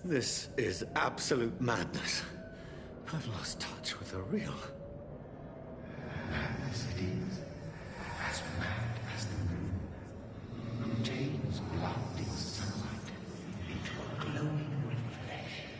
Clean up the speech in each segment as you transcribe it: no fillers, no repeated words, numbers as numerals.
This is absolute madness. I've lost touch with the real. As it is, as mad as the moon, obtains blinding sunlight into a glowing reflection.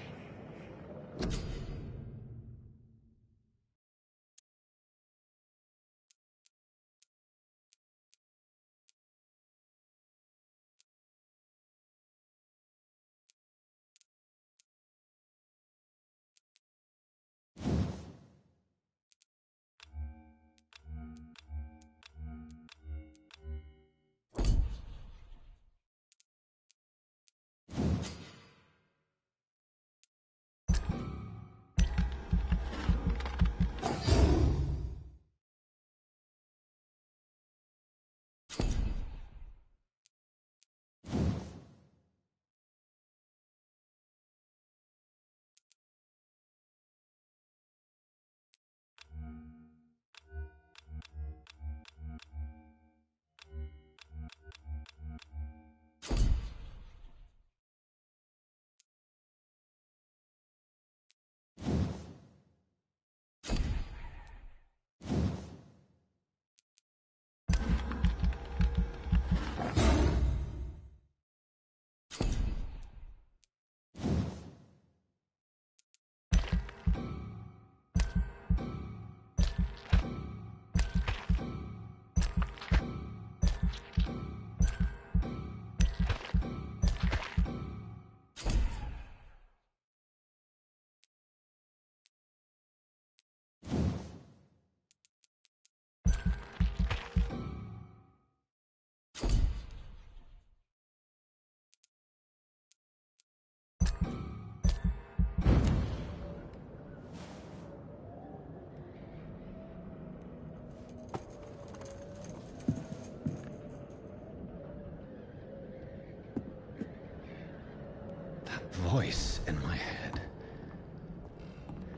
Voice in my head.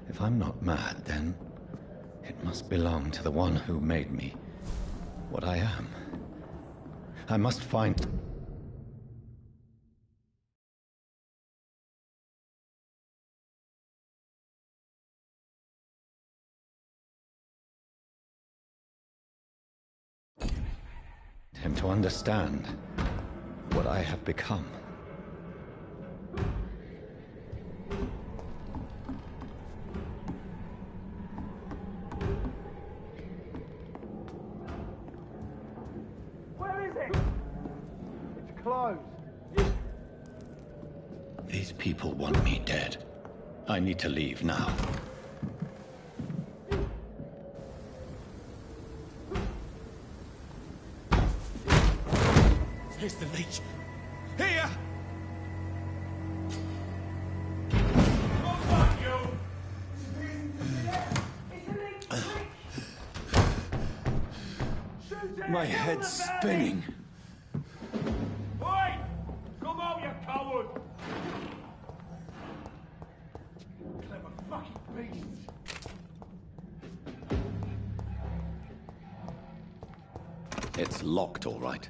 If I'm not mad, then it must belong to the one who made me what I am. I must find... him to understand what I have become. These people want me dead. I need to leave now. Here's the leech. Here! Oh, fuck you! My head's spinning. Oi! Come on, you coward! Clever fucking beasts! It's locked, all right.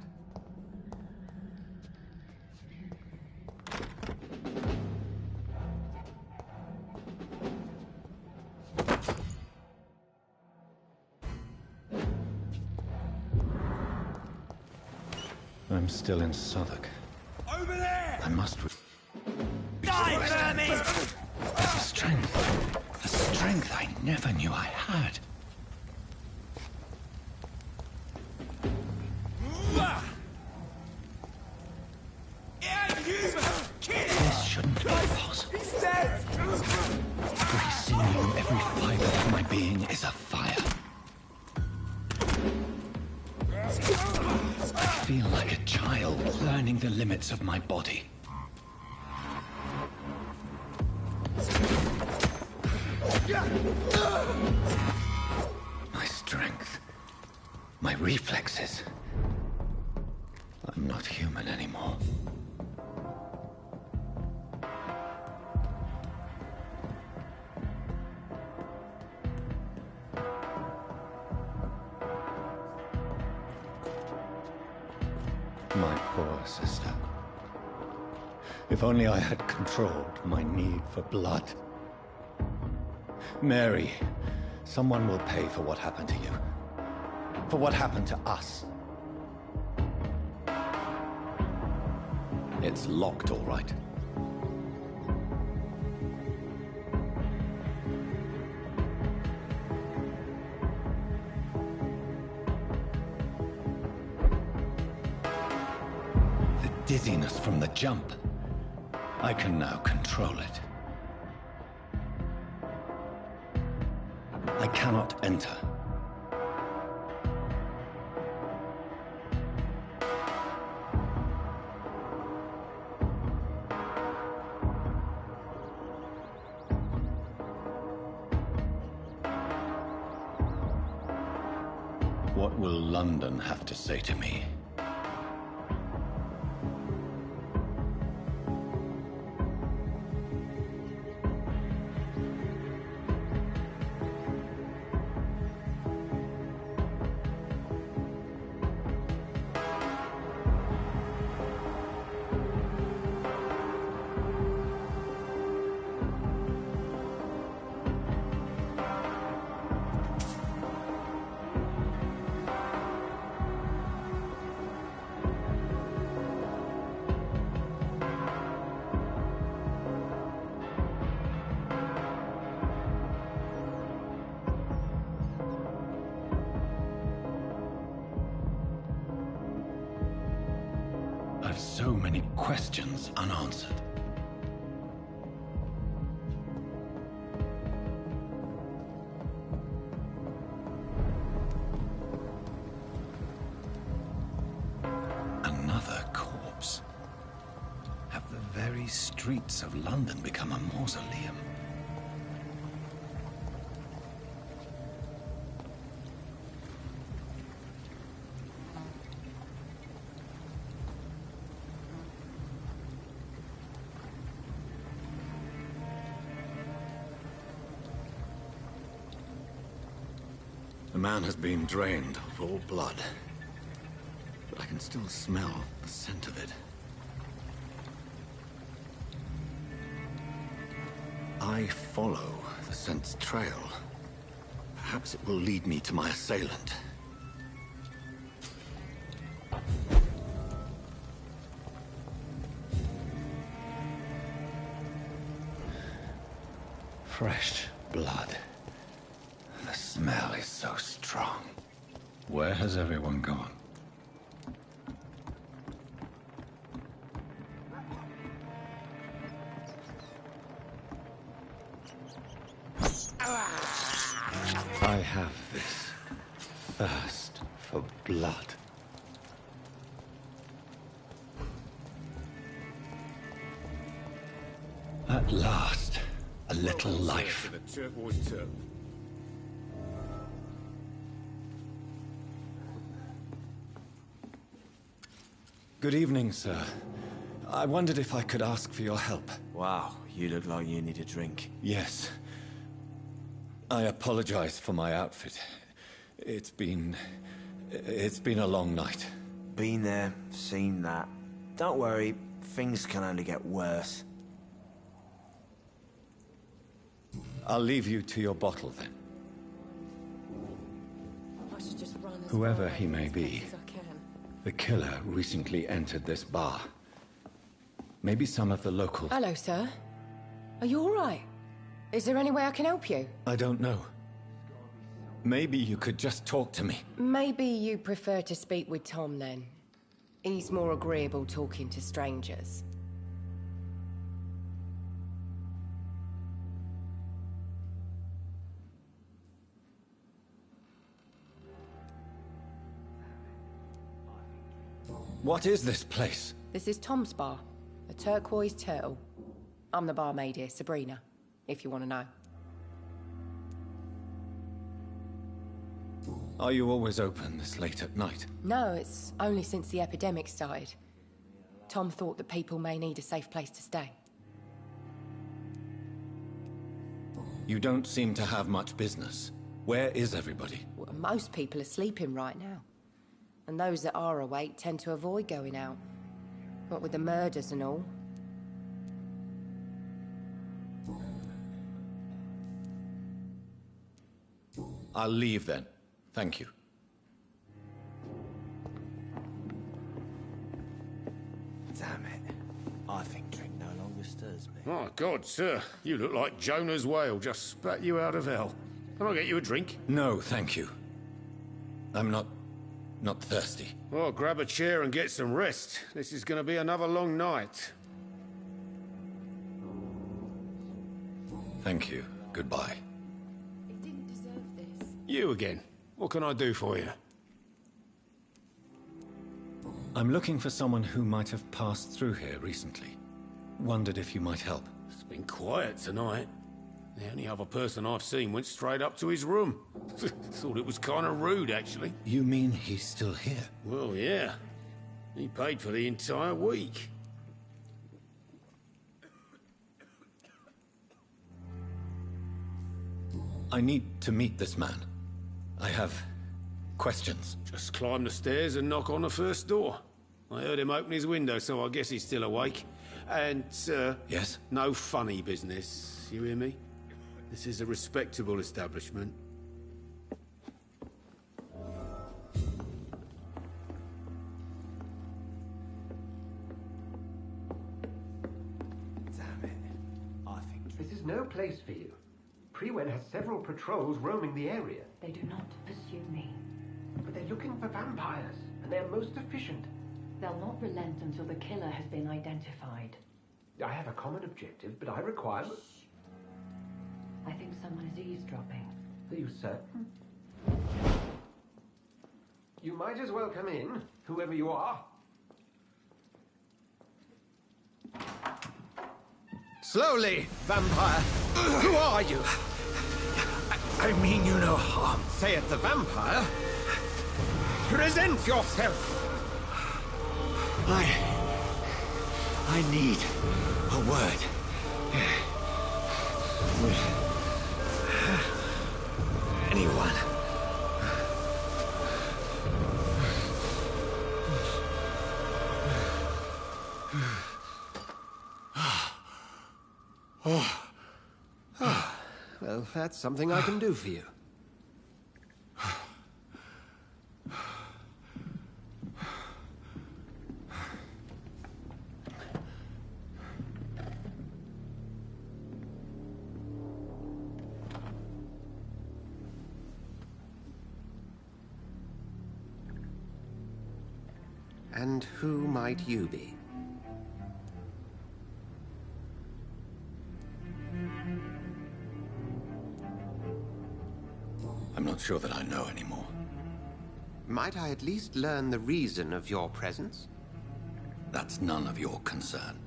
I'm still in Southwark. Over there! I must... Die, vermin! The strength I never knew I had. This shouldn't be possible. He's dead! Every sinew, every fiber of my being is afire. I feel like a child learning the limits of my body. My strength, my reflexes. I'm not human anymore. My poor sister. If only I had controlled my need for blood. Mary, someone will pay for what happened to you. For what happened to us. It's locked, all right. The dizziness from the jump. I can now control it. I cannot enter. What will London have to say to me? I've so many questions unanswered. Another corpse. Have the very streets of London become a mausoleum? The man has been drained of all blood, but I can still smell the scent of it. I follow the scent's trail. Perhaps it will lead me to my assailant. Fresh blood. The smell is so strong. Where has everyone gone? I have this thirst for blood. At last, a little life. Good evening, sir. I wondered if I could ask for your help. Wow, you look like you need a drink. Yes. I apologize for my outfit. It's been a long night. Been there, seen that. Don't worry, things can only get worse. I'll leave you to your bottle then. I should just run as Whoever far he may be, as I can. the killer recently entered this bar. Maybe some of the locals... Hello, sir. Are you all right? Is there any way I can help you? I don't know. Maybe you could just talk to me. Maybe you prefer to speak with Tom, then. He's more agreeable talking to strangers. What is this place? This is Tom's bar, a turquoise turtle. I'm the barmaid here, Sabrina, if you want to know. Are you always open this late at night? No, it's only since the epidemic started. Tom thought that people may need a safe place to stay. You don't seem to have much business. Where is everybody? Well, most people are sleeping right now. And those that are awake tend to avoid going out. What with the murders and all. I'll leave then. Thank you. Damn it. I think drink no longer stirs me. My God, sir. You look like Jonah's whale just spat you out of hell. Can I get you a drink? No, thank you. I'm not thirsty. Well, grab a chair and get some rest. This is going to be another long night. Thank you. Goodbye. It didn't deserve this. You again. What can I do for you? I'm looking for someone who might have passed through here recently. Wondered if you might help. It's been quiet tonight. The only other person I've seen went straight up to his room. Thought it was kind of rude, actually. You mean he's still here? Well, yeah. He paid for the entire week. I need to meet this man. I have questions. Just climb the stairs and knock on the first door. I heard him open his window, so I guess he's still awake. And, Yes? no funny business. You hear me? This is a respectable establishment. Damn it. I think This is no place for you. Prewen has several patrols roaming the area, They do not pursue me. but they're looking for vampires, and they're most efficient. They'll not relent until the killer has been identified. I have a common objective, but I require... I think someone is eavesdropping. Are you certain? You might as well come in, whoever you are. Slowly, vampire. Who are you? I mean you no harm, saith the vampire. Present yourself. I need a word. With anyone. Well, that's something I can do for you. And who might you be? I'm not sure that I know anymore. Might I at least learn the reason of your presence? That's none of your concern.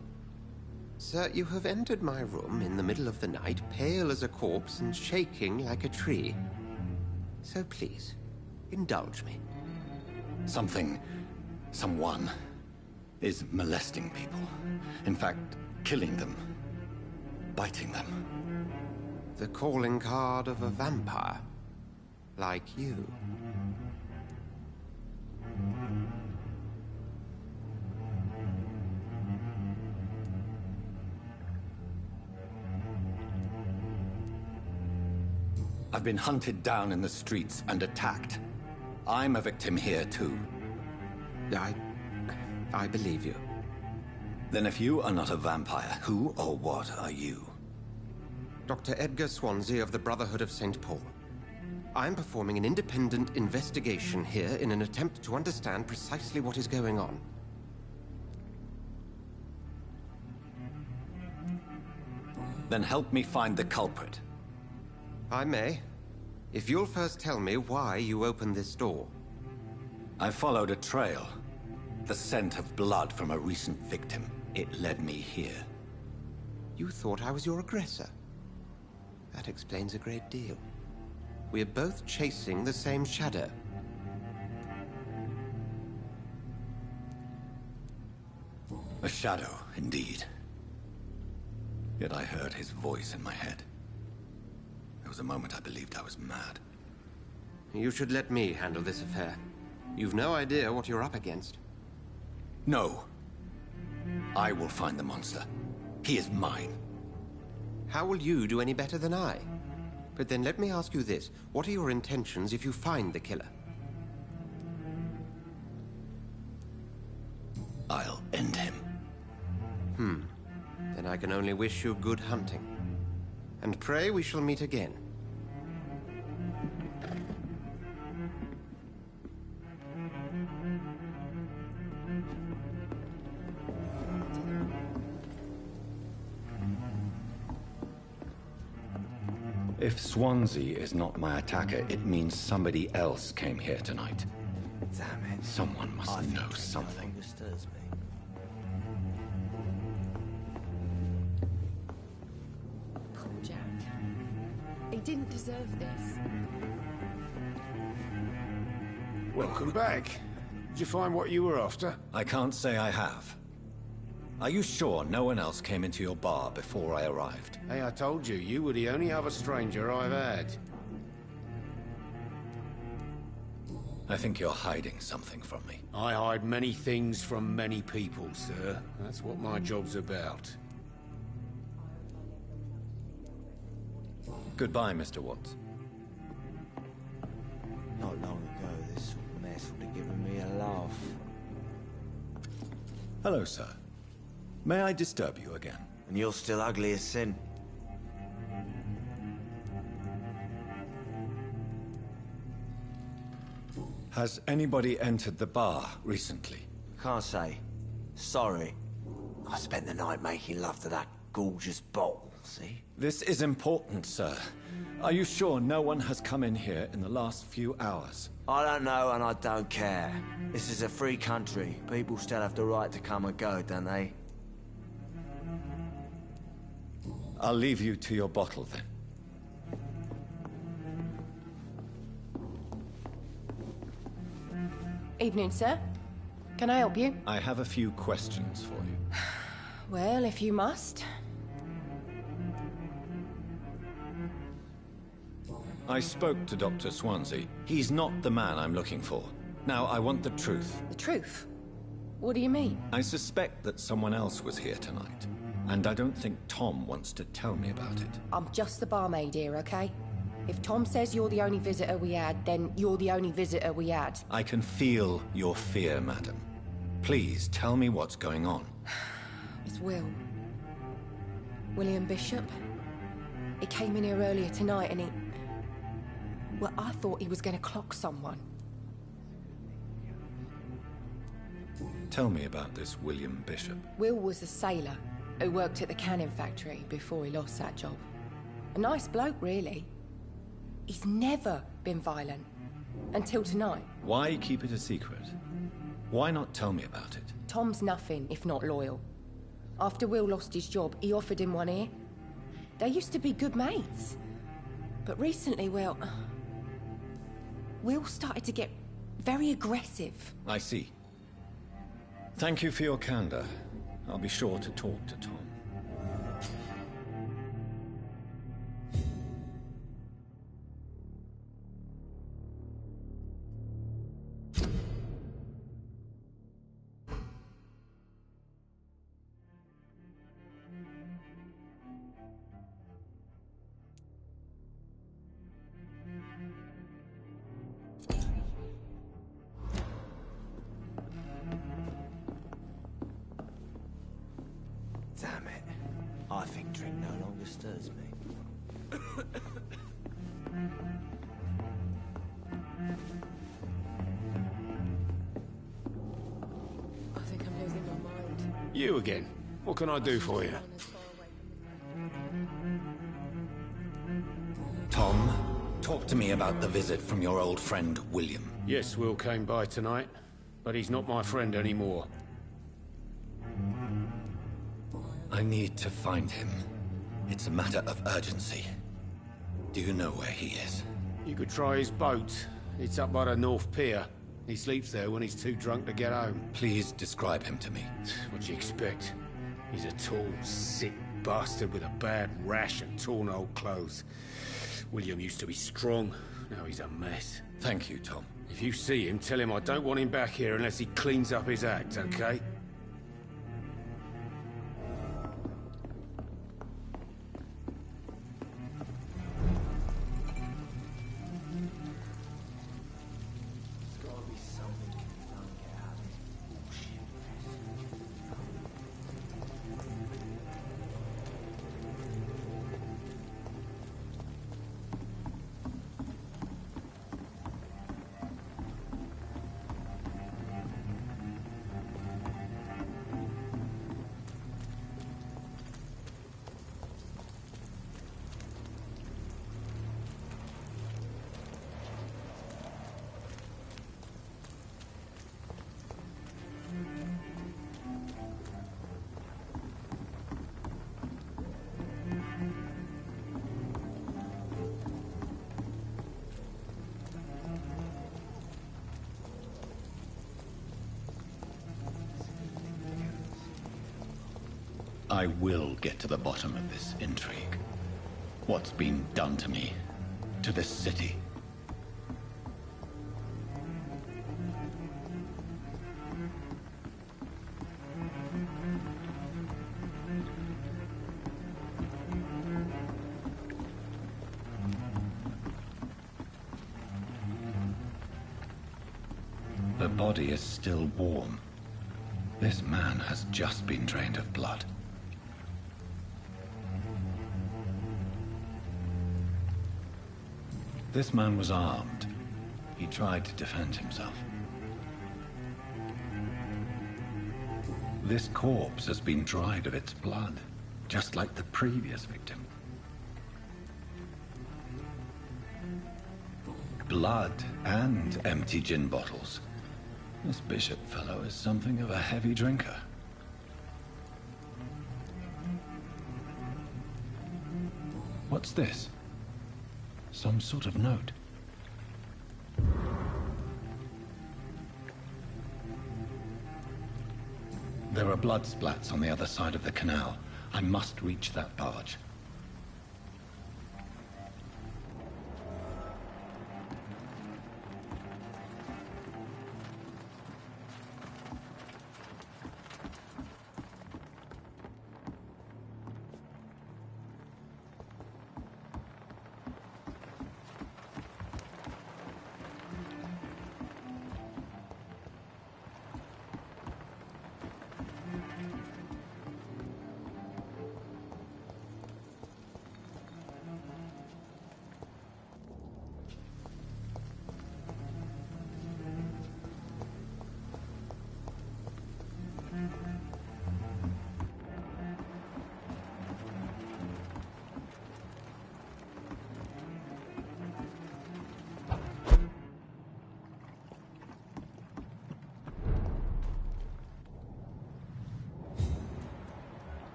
Sir, you have entered my room in the middle of the night, pale as a corpse and shaking like a tree. So please, indulge me. Someone is molesting people. In fact, killing them. Biting them. The calling card of a vampire. Like you. I've been hunted down in the streets and attacked. I'm a victim here, too. I believe you. Then if you are not a vampire, who or what are you? Dr. Edgar Swansea of the Brotherhood of St. Paul. I'm performing an independent investigation here in an attempt to understand precisely what is going on. Then help me find the culprit. I may. If you'll first tell me why you opened this door. I followed a trail. The scent of blood from a recent victim. It led me here. You thought I was your aggressor. That explains a great deal. We're both chasing the same shadow. A shadow, indeed. Yet I heard his voice in my head. There was a moment I believed I was mad. You should let me handle this affair. You've no idea what you're up against. No. I will find the monster. He is mine. How will you do any better than I? But then let me ask you this. What are your intentions if you find the killer? I'll end him. Then I can only wish you good hunting. And pray we shall meet again. If Swansea is not my attacker, it means somebody else came here tonight. Damn it. Someone must I think know Drink no something. longer stirs me. Poor Jack. He didn't deserve this. Welcome back. Did you find what you were after? I can't say I have. Are you sure no one else came into your bar before I arrived? Hey, I told you, you were the only other stranger I've had. I think you're hiding something from me. I hide many things from many people, sir. That's what my job's about. Goodbye, Mr. Watts. Not long ago, this sort of mess would have given me a laugh. Hello, sir. May I disturb you again? And you're still ugly as sin. Has anybody entered the bar recently? Can't say. Sorry. I spent the night making love to that gorgeous bottle, see? This is important, sir. Are you sure no one has come in here in the last few hours? I don't know and I don't care. This is a free country. People still have the right to come and go, don't they? I'll leave you to your bottle, then. Evening, sir. Can I help you? I have a few questions for you. Well, if you must. I spoke to Dr. Swansea. He's not the man I'm looking for. Now, I want the truth. The truth? What do you mean? I suspect that someone else was here tonight, and I don't think Tom wants to tell me about it. I'm just the barmaid here, okay? If Tom says you're the only visitor we had, then you're the only visitor we had. I can feel your fear, madam. Please tell me what's going on. It's Will. William Bishop. He came in here earlier tonight and he... Well, I thought he was going to clock someone. Tell me about this William Bishop. Will was a sailor who worked at the canning factory before he lost that job. A nice bloke, really. He's never been violent. Until tonight. Why keep it a secret? Why not tell me about it? Tom's nothing if not loyal. After Will lost his job, he offered him one ear. They used to be good mates. But recently, well... Will started to get very aggressive. I see. Thank you for your candor. I'll be sure to talk to Tom. Damn it. I think drink no longer stirs me. I think I'm losing my mind. You again. What can I do for you? Tom, talk to me about the visit from your old friend, William. Yes, Will came by tonight, but he's not my friend anymore. I need to find him. It's a matter of urgency. Do you know where he is? You could try his boat. It's up by the North Pier. He sleeps there when he's too drunk to get home. Please describe him to me. What do you expect? He's a tall, sick bastard with a bad rash and torn old clothes. William used to be strong. Now he's a mess. Thank you, Tom. If you see him, tell him I don't want him back here unless he cleans up his act, okay? I will get to the bottom of this intrigue. What's been done to me, to this city. The body is still warm. This man has just been drained of blood. This man was armed. He tried to defend himself. This corpse has been dried of its blood, just like the previous victim. Blood and empty gin bottles. This Bishop fellow is something of a heavy drinker. What's this? Some sort of note. There are blood splats on the other side of the canal. I must reach that barge.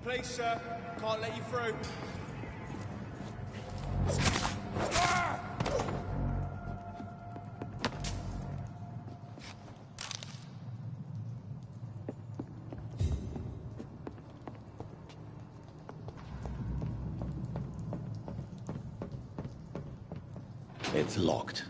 Please, sir. Can't let you through. It's locked.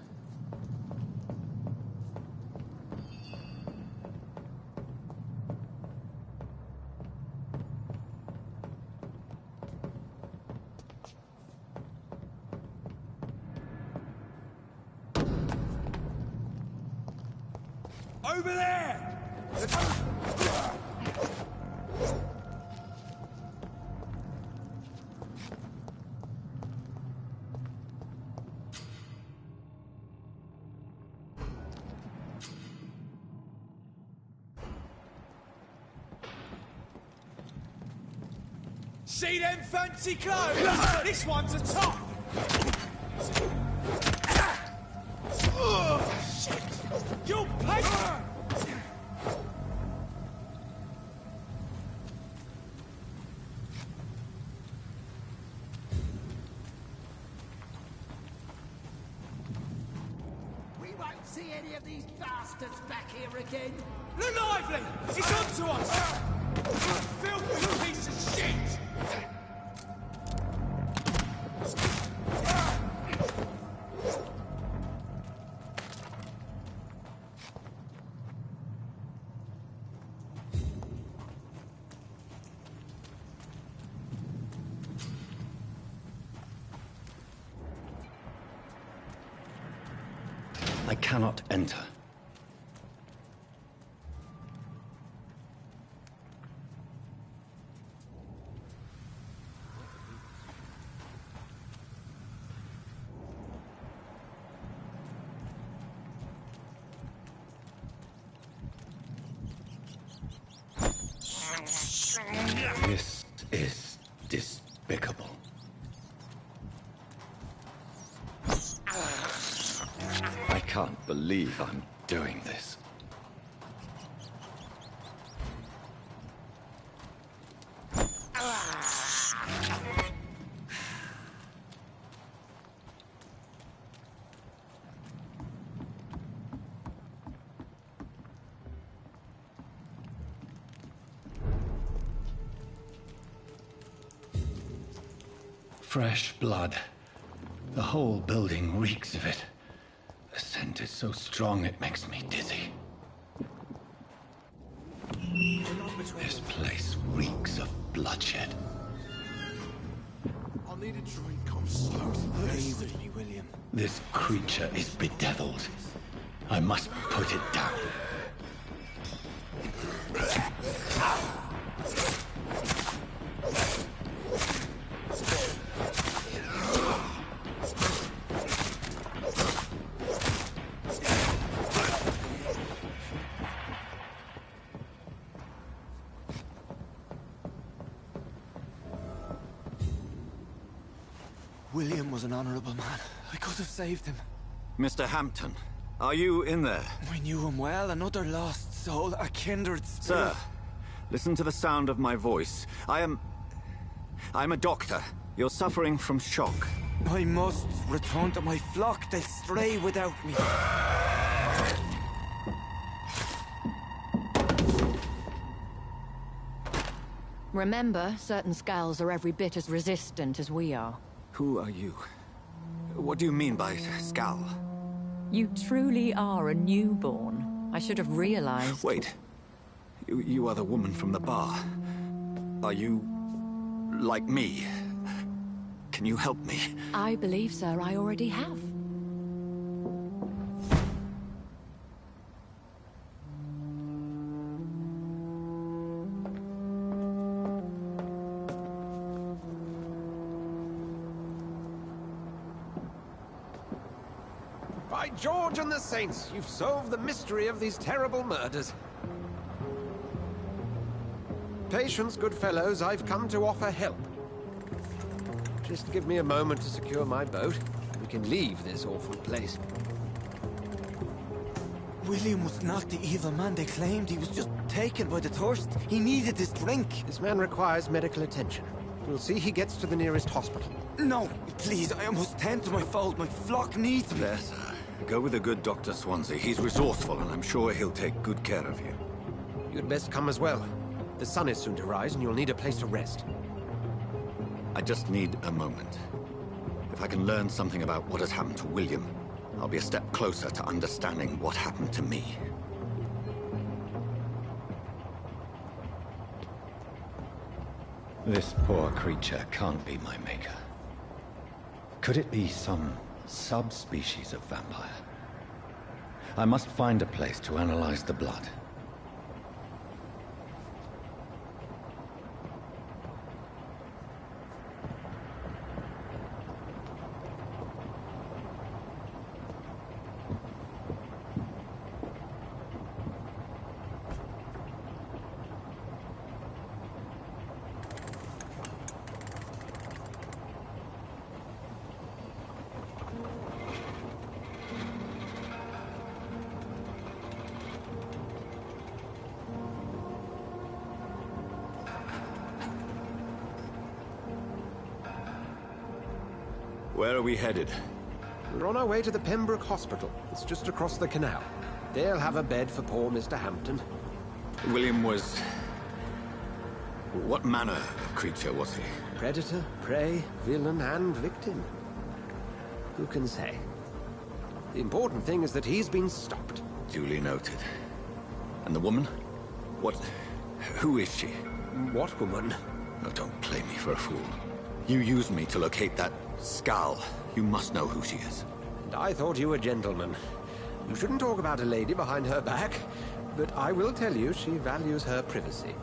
Over there! See them fancy clothes? This one's a top! Shit! You'll pay! We won't see any of these bastards back here again. Look lively! It's on to us! Filthy piece of shit! I cannot enter. This is despicable. believe I'm doing this. Fresh blood. The whole building reeks of it. The scent is so strong it makes me dizzy. This place reeks of bloodshed. I'll need a drink. I'm so thirsty. Stay with me, William. This creature is bedeviled. I must put it down. William was an honorable man. I could have saved him. Mr. Hampton, are you in there? We knew him well, another lost soul, a kindred spirit. Sir, listen to the sound of my voice. I'm a doctor. You're suffering from shock. I must return to my flock. They'll stray without me. Remember, certain skulls are every bit as resistant as we are. Who are you? What do you mean by Skal? You truly are a newborn. I should have realized. Wait. You are the woman from the bar. Are you... like me? Can you help me? I believe, sir, I already have. By George and the Saints, you've solved the mystery of these terrible murders. Patience, good fellows, I've come to offer help. Just give me a moment to secure my boat. We can leave this awful place. William was not the evil man they claimed. He was just taken by the thirst. He needed this drink. This man requires medical attention. We'll see he gets to the nearest hospital. No, please, I must tend to my fold. My flock needs me. There, sir. Go with the good Dr. Swansea. He's resourceful, and I'm sure he'll take good care of you. You'd best come as well. The sun is soon to rise, and you'll need a place to rest. I just need a moment. If I can learn something about what has happened to William, I'll be a step closer to understanding what happened to me. This poor creature can't be my maker. Could it be some subspecies of vampire? I must find a place to analyze the blood. Where are we headed? We're on our way to the Pembroke Hospital. It's just across the canal. They'll have a bed for poor Mr. Hampton. William was... what manner of creature was he? Predator, prey, villain, and victim. Who can say? The important thing is that he's been stopped. Duly noted. And the woman? What... who is she? What woman? Oh, don't play me for a fool. You used me to locate that Skal. You must know who she is. And I thought you a gentleman. You shouldn't talk about a lady behind her back, but I will tell you she values her privacy.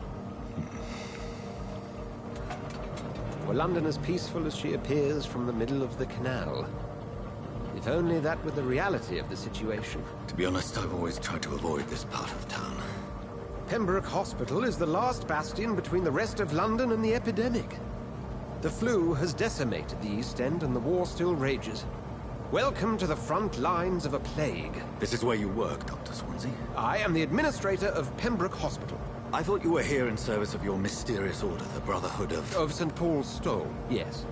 Were London as peaceful as she appears from the middle of the canal? If only that were the reality of the situation. To be honest, I've always tried to avoid this part of town. Pembroke Hospital is the last bastion between the rest of London and the epidemic. The flu has decimated the East End and the war still rages. Welcome to the front lines of a plague. This is where you work, Dr. Swansea? I am the administrator of Pembroke Hospital. I thought you were here in service of your mysterious order, the Brotherhood of... Of St. Paul's Stole, yes.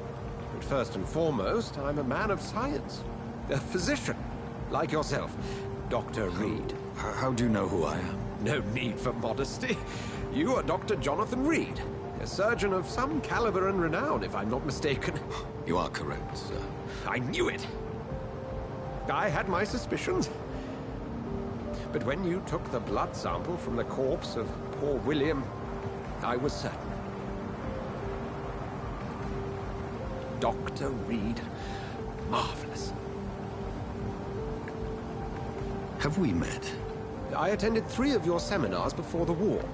But first and foremost, I'm a man of science. A physician, like yourself, Dr. Reed. How do you know who I am? No need for modesty. You are Dr. Jonathan Reed, a surgeon of some caliber and renown, if I'm not mistaken. You are correct, sir. I knew it. I had my suspicions. But when you took the blood sample from the corpse of poor William, I was certain. Dr. Reed. Marvelous. Have we met? I attended 3 of your seminars before the war.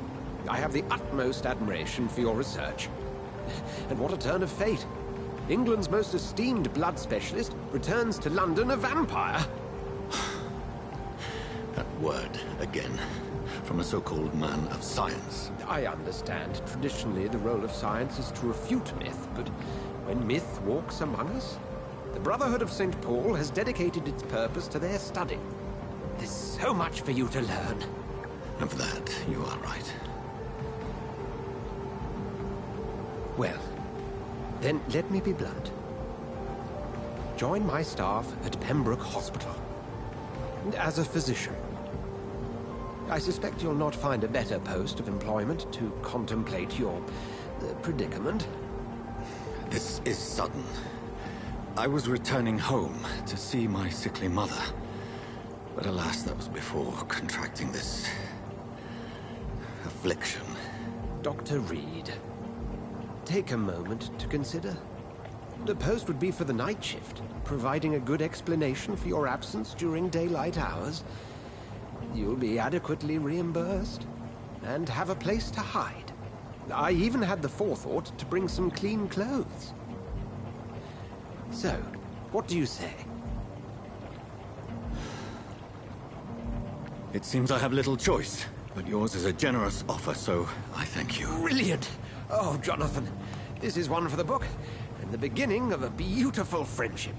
I have the utmost admiration for your research. And what a turn of fate. England's most esteemed blood specialist returns to London a vampire. That word, again, from a so-called man of science. I understand. Traditionally, the role of science is to refute myth, but when myth walks among us, the Brotherhood of St. Paul has dedicated its purpose to their study. There's so much for you to learn. And for that, you are right. Well, then let me be blunt. Join my staff at Pembroke Hospital. As a physician. I suspect you'll not find a better post of employment to contemplate your predicament. This is sudden. I was returning home to see my sickly mother. But alas, that was before contracting this... affliction. Dr. Reed, take a moment to consider. The post would be for the night shift, providing a good explanation for your absence during daylight hours. You'll be adequately reimbursed, and have a place to hide. I even had the forethought to bring some clean clothes. So, what do you say? It seems I have little choice, but yours is a generous offer, so I thank you. Brilliant! Oh, Jonathan, this is one for the book, and the beginning of a beautiful friendship.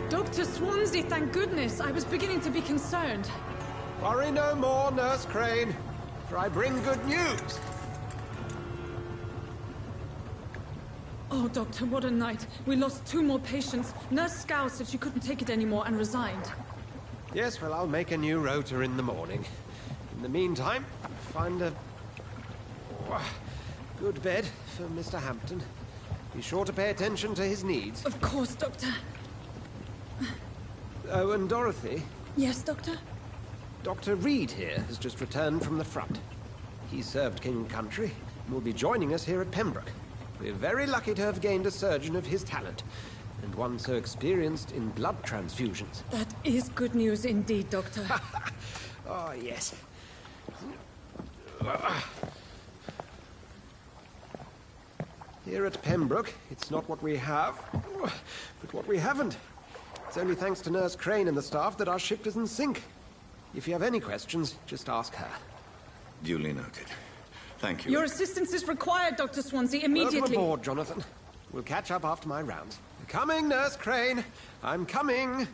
Dr. Swansea, thank goodness. I was beginning to be concerned. Worry no more, Nurse Crane, for I bring good news. Oh, Doctor, what a night. We lost 2 more patients. Nurse Scow said she couldn't take it anymore and resigned. Yes, well, I'll make a new rota in the morning. In the meantime, find a good bed for Mr. Hampton. Be sure to pay attention to his needs. Of course, Doctor. Oh, and Dorothy? Yes, Doctor? Dr. Reed here has just returned from the front. He served King and Country and will be joining us here at Pembroke. We're very lucky to have gained a surgeon of his talent, and one so experienced in blood transfusions. That is good news indeed, Doctor. Oh, yes. Here at Pembroke, it's not what we have, but what we haven't. It's only thanks to Nurse Crane and the staff that our ship doesn't sink. If you have any questions, just ask her. Duly noted. Thank you. Your assistance is required, Dr. Swansea, immediately. Welcome aboard, Jonathan. We'll catch up after my rounds. Coming, Nurse Crane. I'm coming.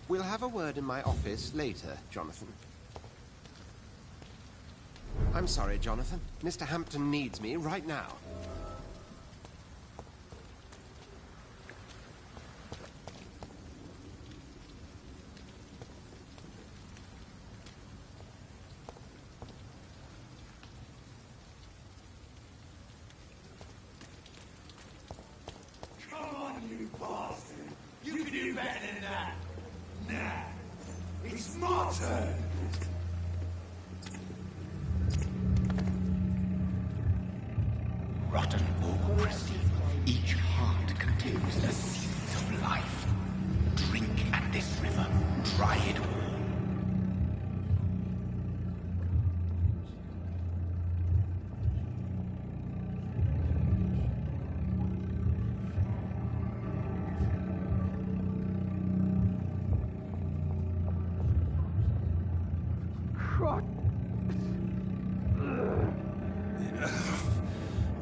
We'll have a word in my office later, Jonathan. I'm sorry, Jonathan. Mr. Hampton needs me right now. better than that. Nah. It's my turn. Rotten or pristine, each heart contains the seeds of life. Drink at this river, try it all.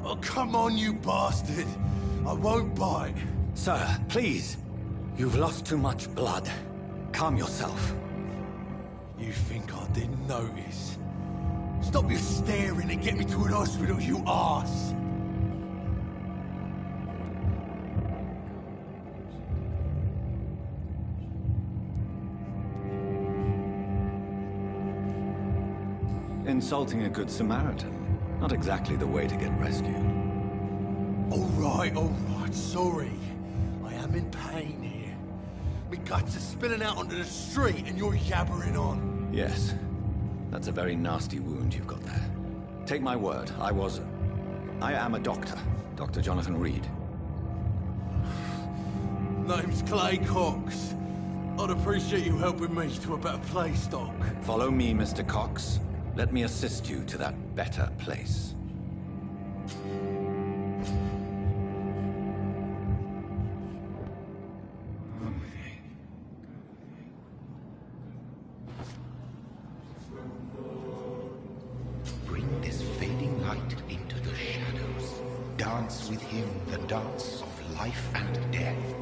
Oh, come on, you bastard. I won't bite. Sir, please. You've lost too much blood. Calm yourself. You think I didn't notice? Stop your staring and get me to an hospital, you arse! Insulting a good Samaritan. Not exactly the way to get rescued. All right, sorry. I am in pain here. My guts are spilling out onto the street and you're yabbering on. Yes. That's a very nasty wound you've got there. Take my word, I am a doctor. Dr. Jonathan Reed. Name's Clay Cox. I'd appreciate you helping me to a better place, Doc. Follow me, Mr. Cox. Let me assist you to that better place. Bring this fading light into the shadows. Dance with him the dance of life and death.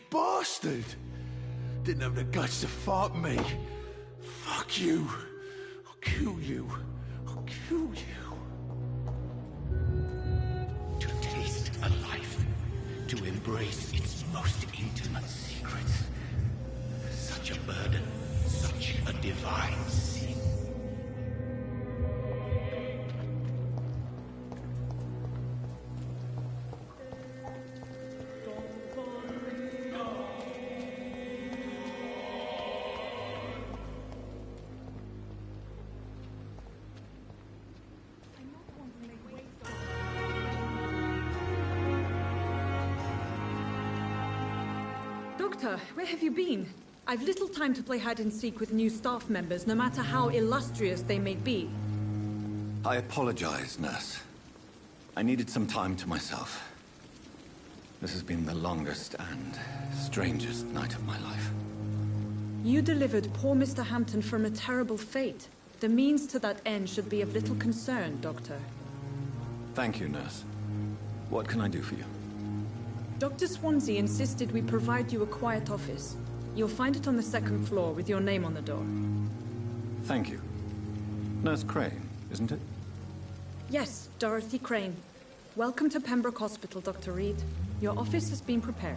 Bastard! Didn't have the guts to fight me. Fuck you. I'll kill you. I'll kill you. To taste a life, to embrace its most intimate secrets. Such a burden, such a divine sin. Doctor, where have you been? I've little time to play hide-and-seek with new staff members, no matter how illustrious they may be. I apologize, nurse. I needed some time to myself. This has been the longest and strangest night of my life. You delivered poor Mr. Hampton from a terrible fate. The means to that end should be of little concern, Doctor. Thank you, nurse. What can I do for you? Dr. Swansea insisted we provide you a quiet office. You'll find it on the second floor with your name on the door. Thank you. Nurse Crane, isn't it? Yes, Dorothy Crane. Welcome to Pembroke Hospital, Dr. Reed. Your office has been prepared.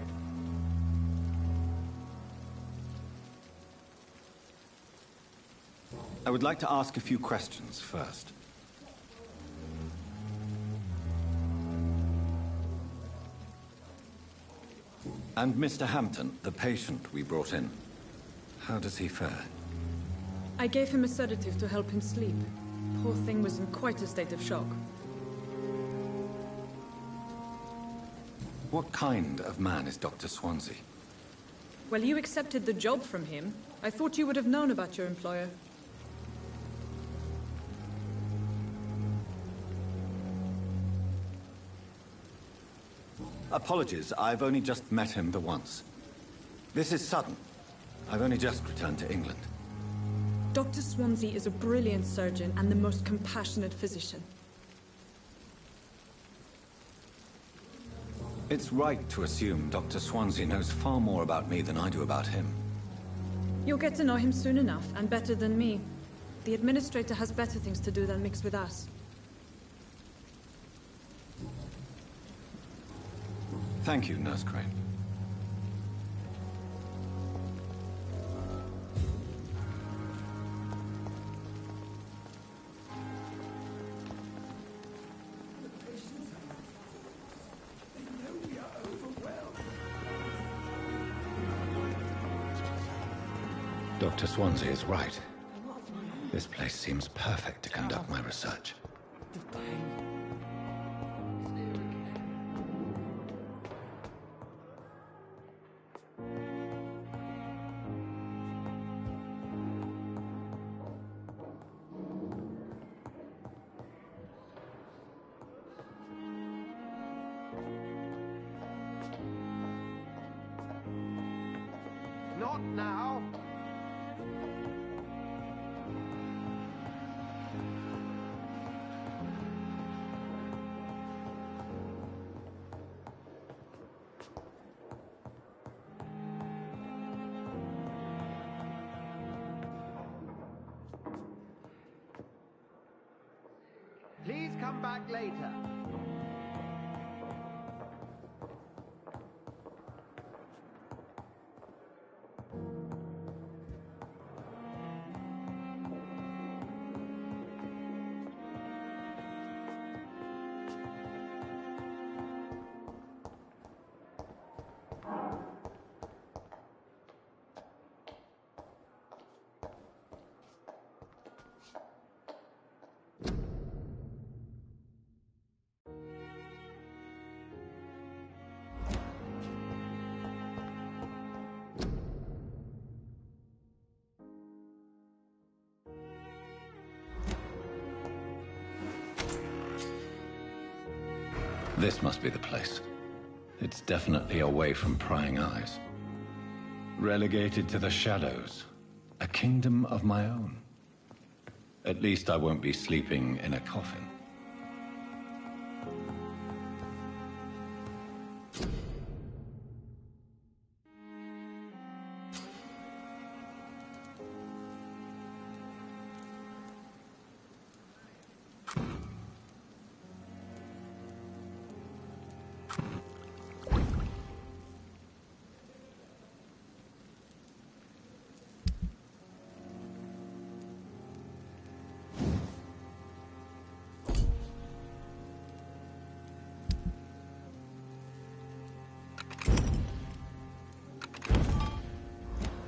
I would like to ask a few questions first. And Mr. Hampton, the patient we brought in, how does he fare? I gave him a sedative to help him sleep. Poor thing was in quite a state of shock. What kind of man is Dr. Swansea? Well, you accepted the job from him. I thought you would have known about your employer. Apologies, I've only just met him the once. This is sudden. I've only just returned to England. Dr. Swansea is a brilliant surgeon and the most compassionate physician. It's right to assume Dr. Swansea knows far more about me than I do about him. You'll get to know him soon enough, and better than me. The administrator has better things to do than mix with us. Thank you, Nurse Crane. Dr. Swansea is right. This place seems perfect to conduct my research. Not now. Please come back later. This must be the place. It's definitely away from prying eyes. Relegated to the shadows. A kingdom of my own. At least I won't be sleeping in a coffin.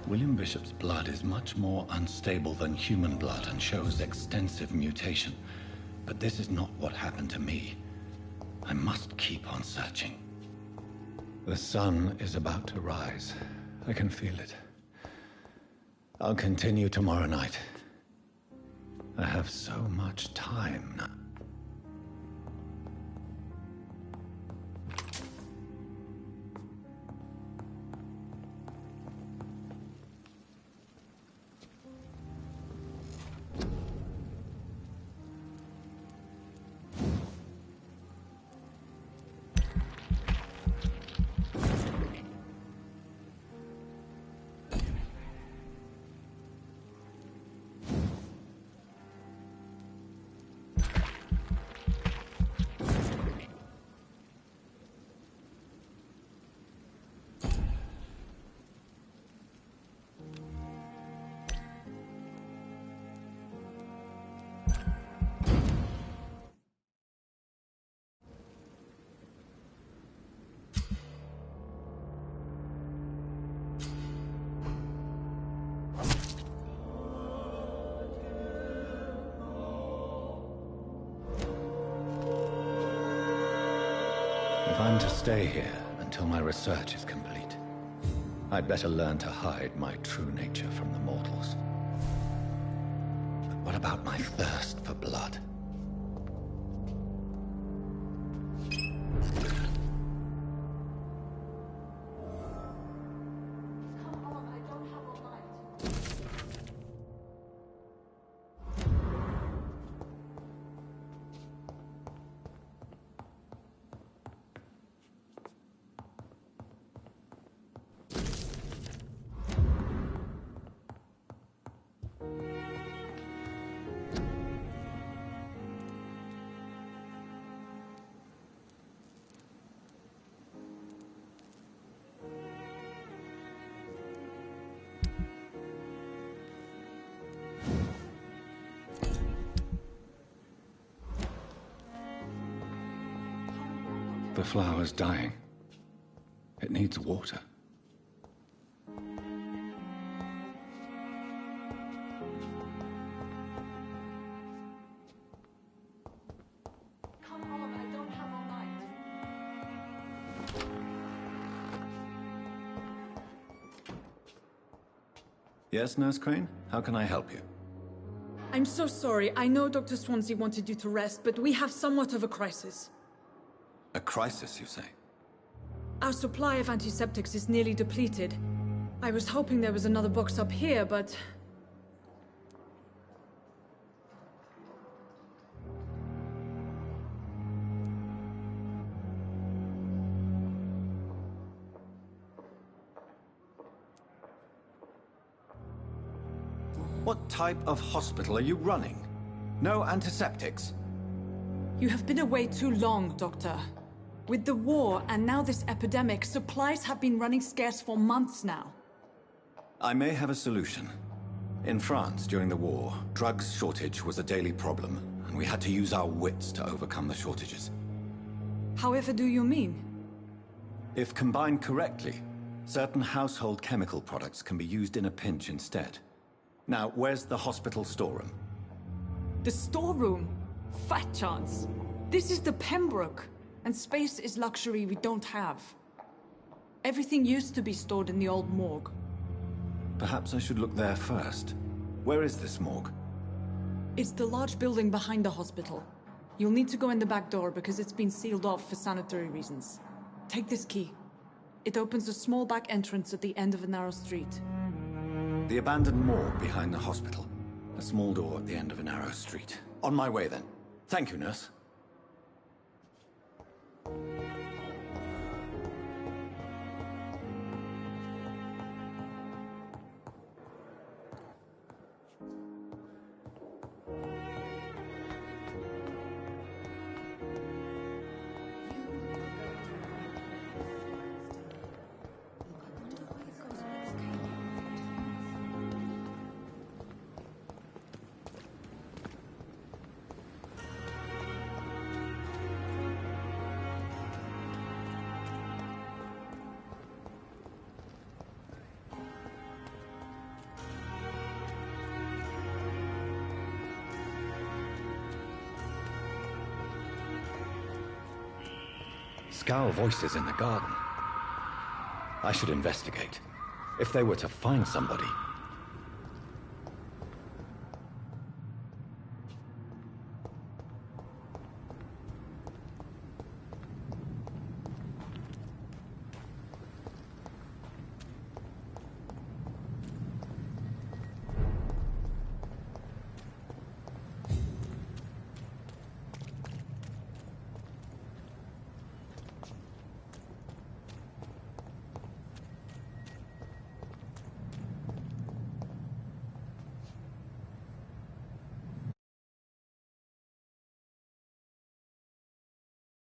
William Bishop's blood is much more unstable than human blood and shows extensive mutation. But this is not what happened to me. I must keep on searching. The sun is about to rise. I can feel it. I'll continue tomorrow night. I have so much time now. If I'm to stay here until my research is complete, I'd better learn to hide my true nature from the mortals. But what about my thirst for blood? The flower's dying. It needs water. Come on, I don't have all night. Yes, Nurse Crane? How can I help you? I'm so sorry. I know Dr. Swansea wanted you to rest, but we have somewhat of a crisis. A crisis, you say? Our supply of antiseptics is nearly depleted. I was hoping there was another box up here, but... What type of hospital are you running? No antiseptics? You have been away too long, Doctor. With the war and now this epidemic, supplies have been running scarce for months now. I may have a solution. In France, during the war, drugs shortage was a daily problem, and we had to use our wits to overcome the shortages. However do you mean? If combined correctly, certain household chemical products can be used in a pinch instead. Now, where's the hospital storeroom? The storeroom? Fat chance. This is the Pembroke, and space is luxury we don't have. Everything used to be stored in the old morgue. Perhaps I should look there first. Where is this morgue? It's the large building behind the hospital. You'll need to go in the back door because it's been sealed off for sanitary reasons. Take this key. It opens a small back entrance at the end of a narrow street. The abandoned morgue behind the hospital. A small door at the end of a narrow street. On my way, then. Thank you, nurse. Scowl voices in the garden. I should investigate. If they were to find somebody,